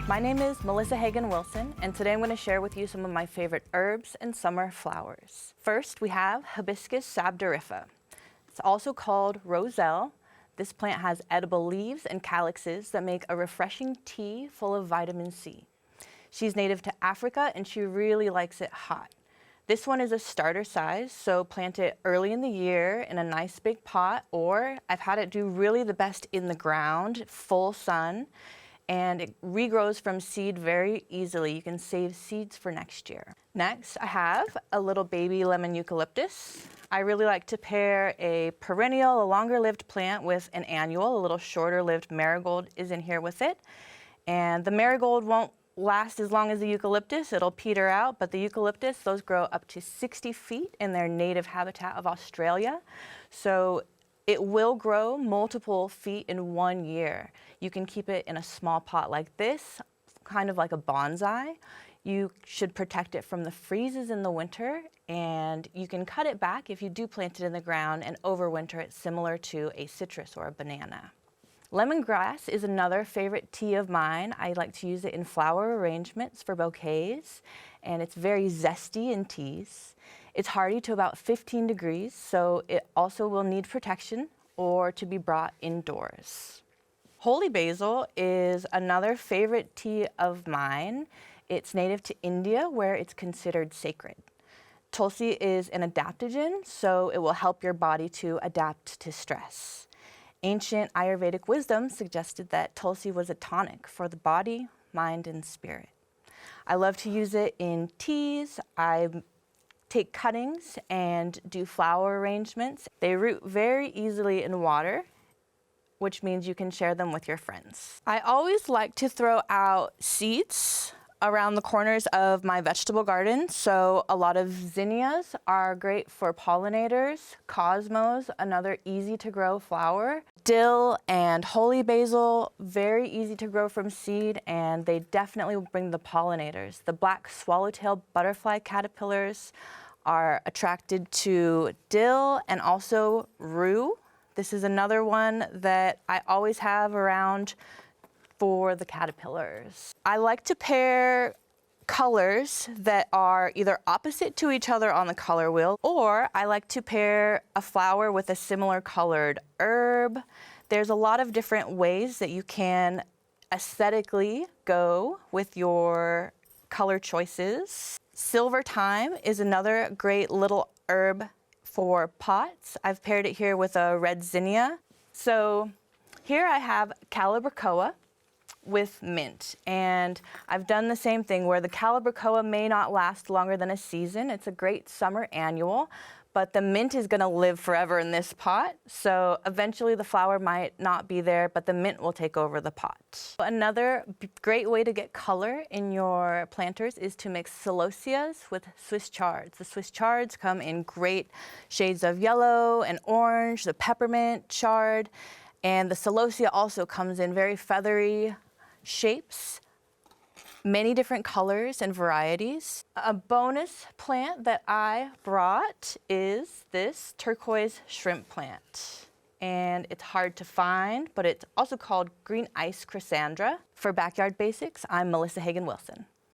My name is Melissa Hagen-Wilson, and today I'm going to share with you some of my favorite herbs and summer flowers. First, we have Hibiscus sabdorifa. It's also called roselle. This plant has edible leaves and calyxes that make a refreshing tea full of vitamin C. She's native to Africa, and she really likes it hot. This one is a starter size, so plant it early in the year in a nice big pot, or I've had it do really the best in the ground, full sun, and it regrows from seed very easily. You can save seeds for next year. Next, I have a little baby lemon eucalyptus. I really like to pair a perennial, a longer-lived plant with an annual. A little shorter-lived marigold is in here with it. And the marigold won't last as long as the eucalyptus. It'll peter out, but the eucalyptus, those grow up to 60 feet in their native habitat of Australia. So it will grow multiple feet in 1 year. You can keep it in a small pot like this, kind of like a bonsai. You should protect it from the freezes in the winter, and you can cut it back if you do plant it in the ground and overwinter it, similar to a citrus or a banana. Lemongrass is another favorite tea of mine. I like to use it in flower arrangements for bouquets, and it's very zesty in teas. It's hardy to about 15 degrees, so it also will need protection or to be brought indoors. Holy basil is another favorite tea of mine. It's native to India, where it's considered sacred. Tulsi is an adaptogen, so it will help your body to adapt to stress. Ancient Ayurvedic wisdom suggested that Tulsi was a tonic for the body, mind, and spirit. I love to use it in teas. I take cuttings and do flower arrangements. They root very easily in water, which means you can share them with your friends. I always like to throw out seeds around the corners of my vegetable garden. So a lot of zinnias are great for pollinators. Cosmos, another easy to grow flower. Dill and holy basil, very easy to grow from seed, and they definitely will bring the pollinators. The black swallowtail butterfly caterpillars are attracted to dill and also rue. This is another one that I always have around for the caterpillars. I like to pair colors that are either opposite to each other on the color wheel, or I like to pair a flower with a similar colored herb. There's a lot of different ways that you can aesthetically go with your color choices. Silver thyme is another great little herb for pots. I've paired it here with a red zinnia. So here I have calibrachoa with mint, and I've done the same thing where the calibrachoa may not last longer than a season. It's a great summer annual, but the mint is going to live forever in this pot, so eventually the flower might not be there, but the mint will take over the pot. Another great way to get color in your planters is to mix celosias with Swiss chards. The Swiss chards come in great shades of yellow and orange, the peppermint chard, and the celosia also comes in very feathery shapes, many different colors and varieties. A bonus plant that I brought is this turquoise shrimp plant. And it's hard to find, but it's also called green ice chrysandra. For Backyard Basics, I'm Melissa Hagen-Wilson.